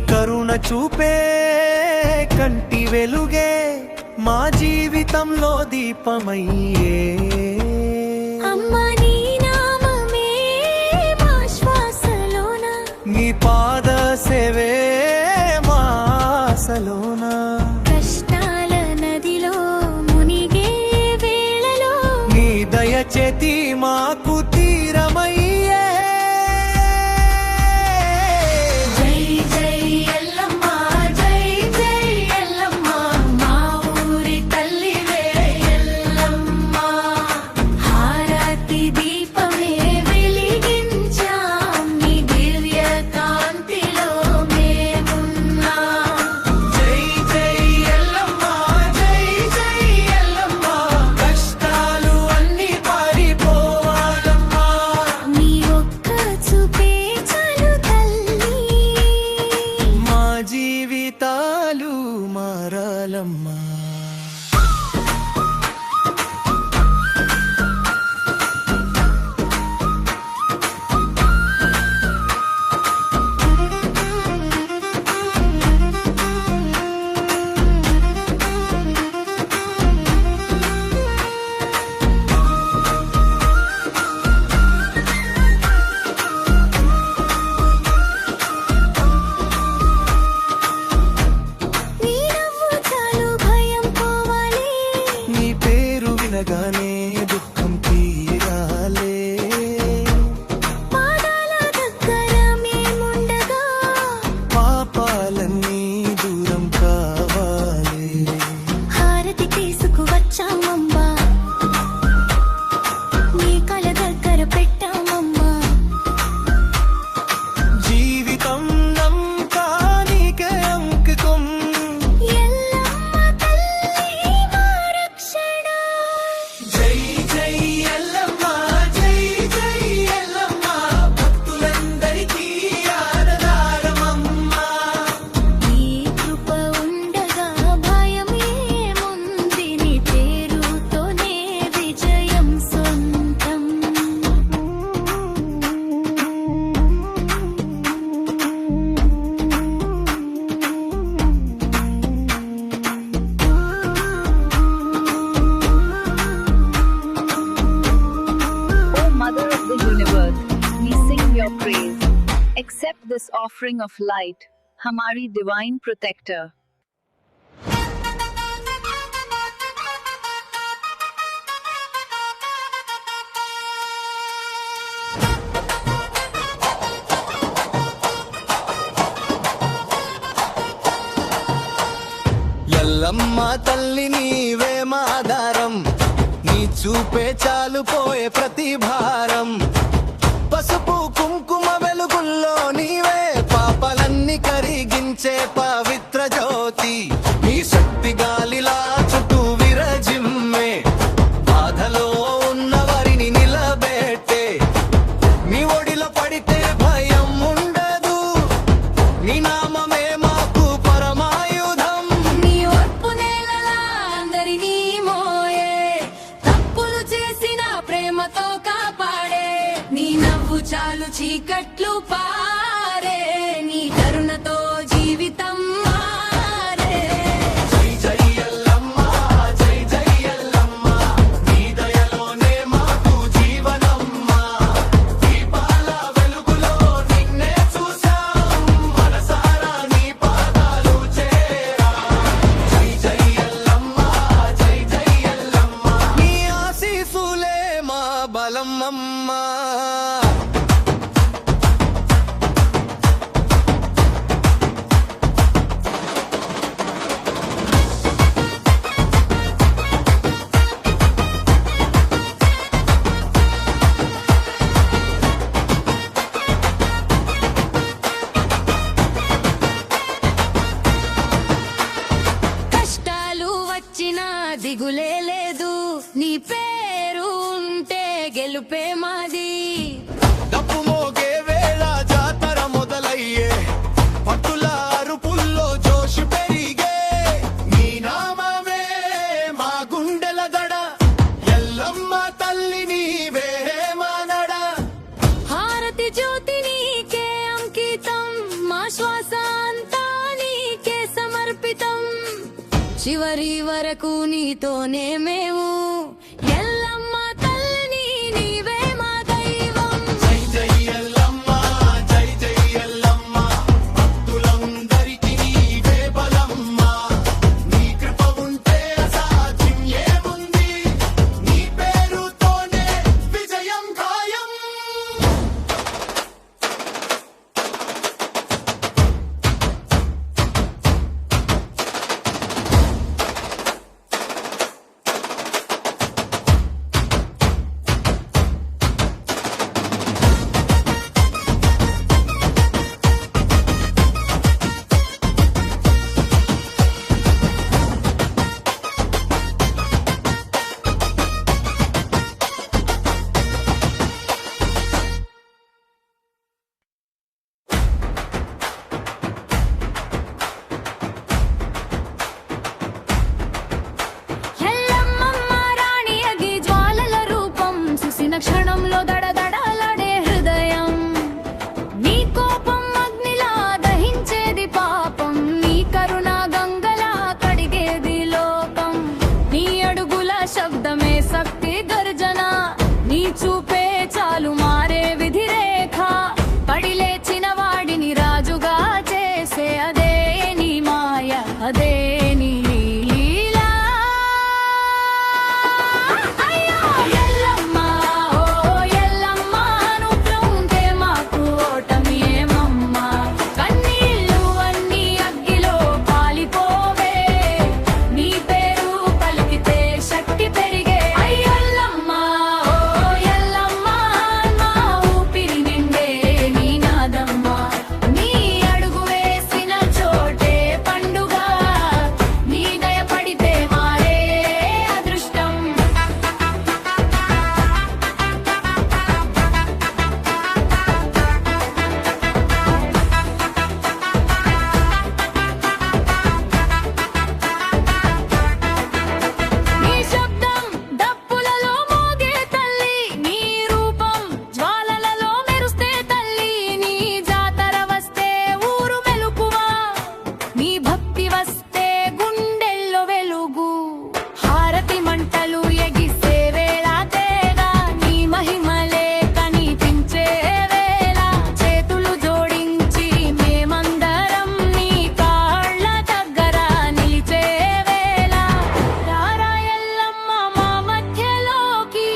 కరుణ చూపే కంటి వెలుగే మా జీవితంలో దీపమయ్యే అమ్మా నీ నామమే మా శ్వాసలోన నీ పాద సేవే మా ఆశలోన కష్టాల నదిలో మునిగే వేళలో నీ దయచేతి మాకు తీరమయ్యే జీవితాలు మారాలమ్మా గానే దుఃఖం తీరాలే పాదాల దగ్గర మేముండగా పాపాలన్నీ దూరం కావాలి హారతి తీసుకువచ్చామమ్మా నీ కల దగ్గర పెట్టామమ్మా జీవితం నంతా నీకే అంకితం ఎల్లమ్మ తల్లి మా రక్షణ జై జై ఎల్లమ్మ జై జై ఎల్లమ్మ భక్తులందరికీ ఆరాధనమమ్మ నీ కృప ఉండగా భయమేముంది నీ పేరుతోనే విజయం సొంతం O Mother of the Universe, we sing your praise. Accept this offering of light, Hamari Divine Protector. Yellamma తల్లి నీవే మా ఆధారం నీ చూపే చాలు పోయే ప్రతి భారం పసుపు కుంకుమ వెలుగుల్లో నీవే పాపలన్నీ కరిగించే పవిత్ర జ్యోతి నీ శక్తి గాలిలా చుట్టూ విరజిమ్మే బాధలో ఉన్న వారిని నిలబెట్టే నీ ఒడిలో పడితే భయం ఉండదు నీ నామమే మాకు పరమాయుధం నీ ఓర్పు నేలలా అందరినీ మోయే తప్పులు చేసిన ప్రేమతో కాపాడే నీ నవ్వు చాలు చీకట్లు పారే నీ కరుణతో జీవితం మారే జై జై ఎల్లమ్మ జై జై ఎల్లమ్మ నీ దయలోనే మాకు జీవనమ్మ దీపాల వెలుగులో నిన్నే చూసాం మనసారా నీ పాదాలు చేరా జై జై ఎల్లమ్మ జై జై ఎల్లమ్మ నీ ఆశీసులే మా బలమమ్మ శ్వాస అంతా నీకే సమర్పితం చివరి వరకు నీతోనే మేము ఎల్లమ్మ తల్లిని నీవే మా దైవం జై జై ఎల్లమ్మ జై జై ఎల్లమ్మ భక్తులందరికీ నీవే బలమ్మ నీ కృప ఉంటే అసాధ్యం ఏముంది నీ పేరుతోనే విజయం ఖాయం ఎల్లమ్మమ్మ రాణి అగ్గి జ్వాలల రూపం చూసిన క్షణంలో దడదడలాడే హృదయం నీ కోపం అగ్నిలా దహించేది పాపం నీ కరుణ గంగలా కడిగేది లోకం నీ అడుగుల శబ్దమే శక్తి గర్జన నీ చూపే చాలు మారే విధి రేఖ పడి లేచిన వాడిని రాజుగా చేసే అదే నీ మాయ అదే నీ లీలా అయ్యో ఎల్లమ్మ ఓ ఎల్లమ్మ నువ్వు ఉంటే మాకు ఓటమి ఏమమ్మ కన్నీళ్ళు అన్నీ అగ్గిలో కాలిపోవే నీ పేరు పలికితే శక్తి పెరిగే అయ్యల్లమ్మ ఓ ఎల్లమ్మ మా ఊపిరి నిండే నీ నాదమ్మ నీ అడుగు వేసిన చోటే పండుగ నీ దయ పడితే మారే అదృష్టం నీ శబ్దం డప్పులలో మోగే తల్లి నీ రూపం జ్వాలలలో మెరుస్తే తల్లి నీ జాతర వస్తే ఊరు మెలుకువా నీ భక్తి వస్తే గుండెల్లో వెలుగు హారతి మంటలు ఎగిసే వేళ తేగా నీ మహిమలే కనిపించే వేళ చేతులు జోడించి మేమందరం నీ కాళ్ళ దగ్గర నిలిచే వేళ రారా ఎల్లమ్మ మా మధ్యలోకి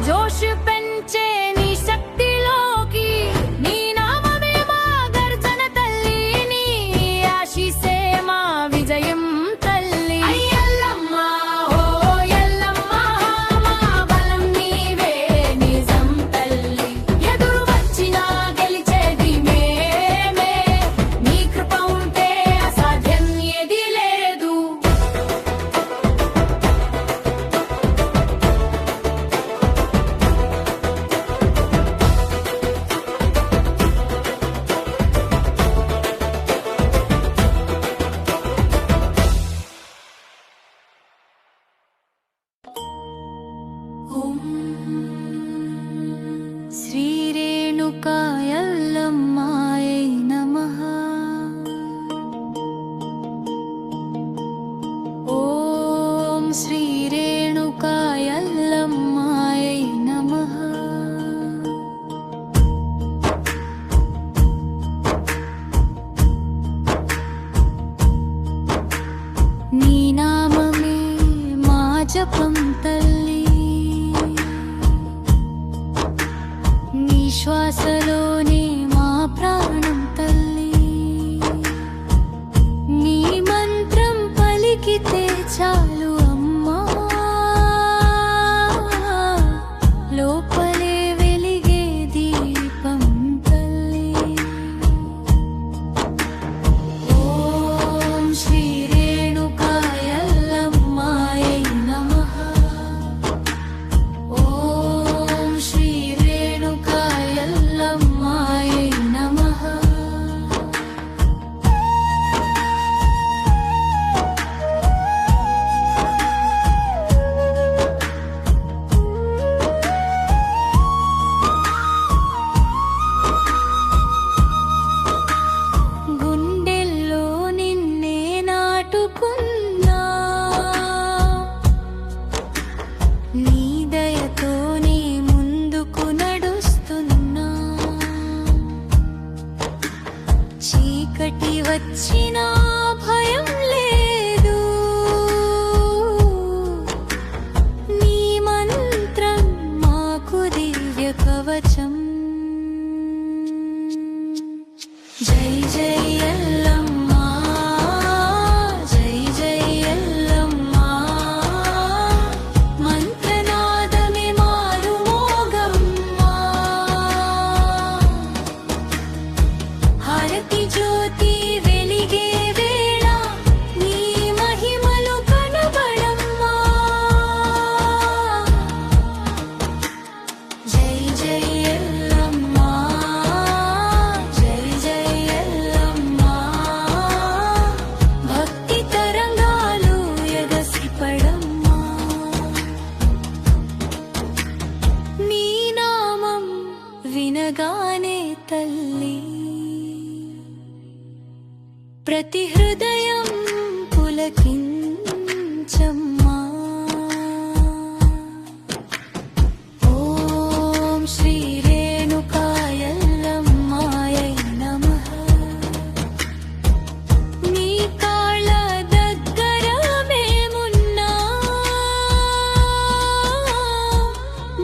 జోష్ పెంచే నీ శక్తిలోకి నీ నామమే మా గర్జన తల్లి నీ ఆశీసే మా విజయం తల్లి ఎల్లమ్మ ఓ ఎల్లమ్మ మా బలం నీవే నిజం తల్లి ఎదురు వచ్చినా గెలిచేది మేమే నీ కృప ఉంటే అసాధ్యం ఏది లేదు ఓం శ్రీ రేణుకాయ ఎల్లమ్మాయై నమః ఓం శ్రీ రేణుకాయ ఎల్లమ్మాయై నమః నీ నామమే మా జపం తల్లి నీ శ్వాసలోనే మా ప్రాణం తల్లి నీ మంత్రం పలికితే చాలు అమ్మా లోపలే వెలిగే దీపం తల్లి ఓం శ్రీ రేణుకాయ ఎల్లమ్మాయై నమః ఓం శ్రీ రేణుకాయ ఎల్లమ్మాయై చీకటి వచ్చినా భయం లేదు, నీ మంత్రం మాకు దివ్య కవచం. జై జై ఎల్లమ్మ, జై జై ఎల్లమ్మ, మంత్రనాదమే మారుమోగమ్మా. హారతి జ్యోతి వెలిగే వేళ నీ మహిమలు కనబడమ్మా. జై జై ఎల్లమ్మ, జై జై ఎల్లమ్మ, భక్తి తరంగాలు ఎగసిపడమ్మా. నీ నామం వినగానే తల్లి ప్రతి హృదయం పులకించమ్మా. ఓం శ్రీ రేణుకాయ ఎల్లమ్మాయై నమః. నీ కాళ్ళ దగ్గర మేమున్నా,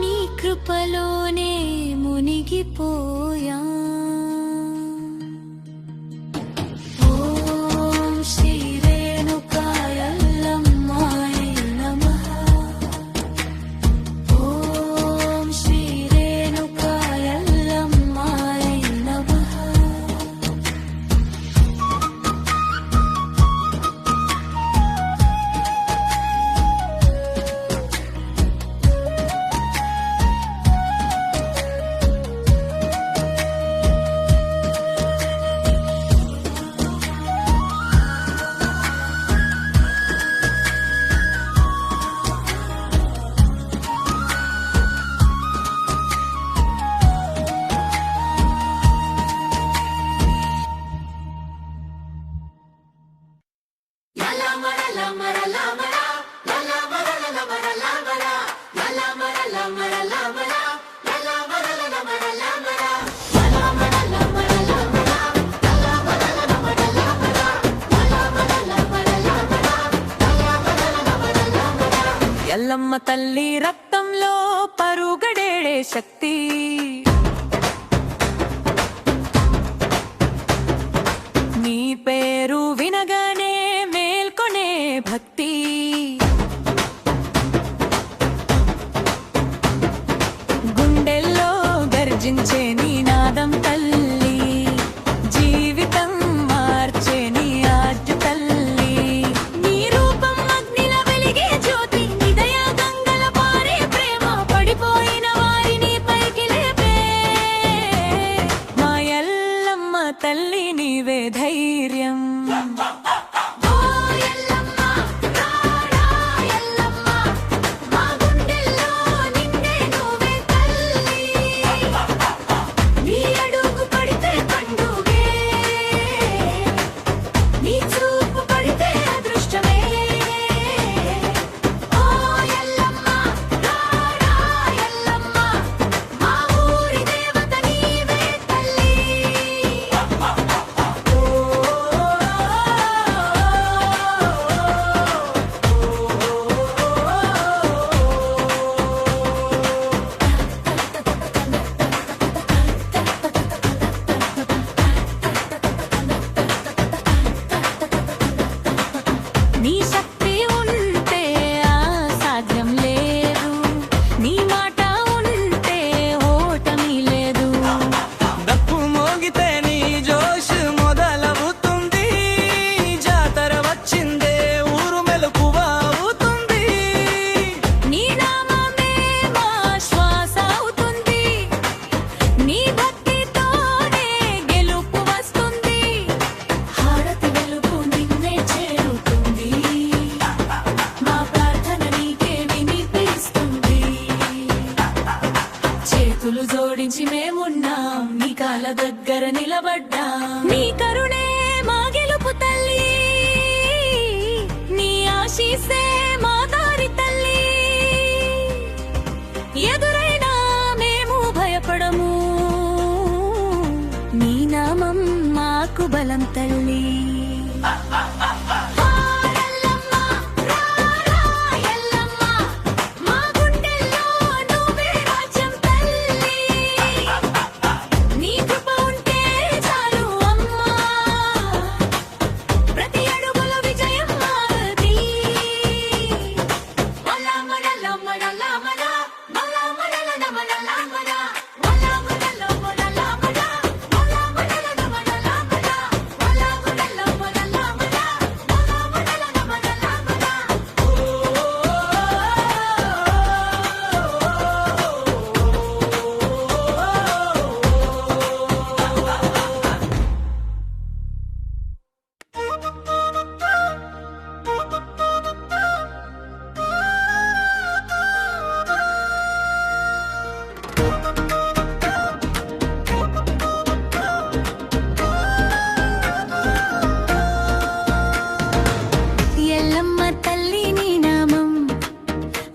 నీ కృపలోనే మునిగిపోయా. ఓం శ్రీ రేణుకాయ ఎల్లమ్మాయై నమః. ఓం శ్రీ రేణుకాయ ఎల్లమ్మాయై నమః. ఎల్లమ్మ తల్లి రక్తంలో పరుగడేడే శక్తి, నీ పేరు వినగానే మేల్కొనే భక్తి. గుండెల్లో గర్జించే నీ నాదం తల్లి, జీవితం మార్చే నీ ఆజ్ఞ తల్లి. నీ రూపం అగ్నిల వెలిగే జ్యోతి, నీ దయా గంగల పారే ప్రేమ, పడిపోయిన వారిని పైకి లేపే మా ఎల్లమ్మ తల్లి నీవే ధైర్యం. ఓ ఎల్లమ్మ రారా ఎల్లమ్మ, మా గుండెల్లో నిన్నే నువ్వే తల్లి. నీ అడుగు పడితే పండుగే, నీ చూపు పడితే అదృష్టమే. ఓ ఎల్లమ్మ రారా ఎల్లమ్మ, మా ఊరి దేవత నీవే తల్లి. నీ శక్తి ఉంటే అసాధ్యం లేదు, నీ మాట ఉంటే ఓటమి లేదు. డప్పు మోగితే నీ జోష్ మొదలవుతుంది, జాతర వచ్చిందే ఊరు మెలకువ అవుతుంది. నీ నామమే మా శ్వాస అవుతుంది, నీ భక్తితోనే గెలుపు వస్తుంది. హారతి వెలుగు నిన్నే చేరుతుంది, మా ప్రార్థన నీకే వినిపిస్తుంది. చేతులు జోడించి మేమున్నాం, నీ కాళ్ళ దగ్గర నిలబడ్డాం. నీ కరుణే మా గెలుపు తల్లి, నీ ఆశీసే మా దారి తల్లి. ఎదురైనా మేము భయపడము, నీ నామం మా మాకు బలం తల్లి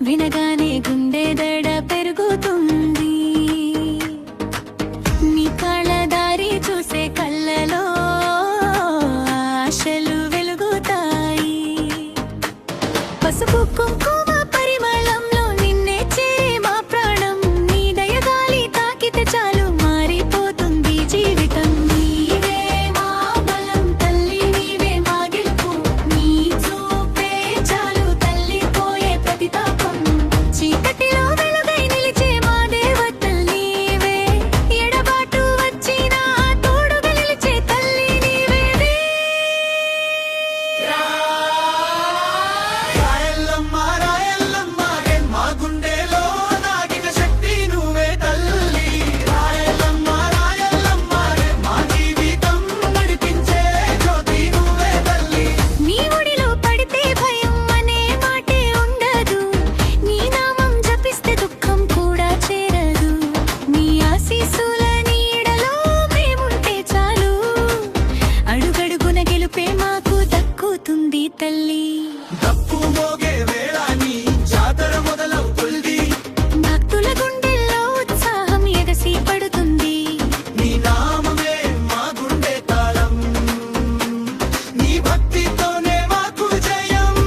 వినగానే గుండె దడ పెరుగుతుంది నీ కళ్ళ దారి చూసే కళ్ళలో ఆశలు వెలుగుతాయి పసుపు కుంకుమ పరిమళంలో నిన్నే చేరే మా ప్రాణం నీ దయగాలి తాకితే చాలు మారిపోతుంది జీవితం నీవే మా బలం తల్లి నీవే మా గెలుపు నీ చూపే చాలు తల్లిపోయే ప్రతితాపం చీకటిలో వెలుగై నిలిచే మా దేవతల్ నీవే ఎడబాటు వచ్చినా తోడుగా నిలిచే తల్లి నీవే రాయల్లమ్మ రాయల్లమ్మ మా గుండెలో నాగిన శక్తి నువ్వే తల్లి రాయల్లమ్మ రాయల్లమ్మ మా జీవితం నడిపించే జ్యోతి నువ్వే తల్లి నీ ఒడిలో పడితే భయం అనే మాటే ఉండదు నీ నామం జపిస్తే దుఃఖం కూడా చేరదు నీ ఆశీస్సుల నీడలో మేముంటే చాలు అడుగడుగున గెలుపే మాకు దక్కుతుంది తల్లి తప్పు మోగే వేళ నీ జాతర మొదలవుతుంది భక్తుల గుండెల్లో ఉత్సాహం ఎగసి పడుతుంది నీ నామమే మా గుండె తాళం నీ భక్తితోనే మాకు జయం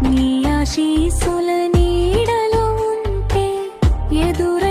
నీ ఆశీస్సుల నీడలో ఉంటే ఎదుర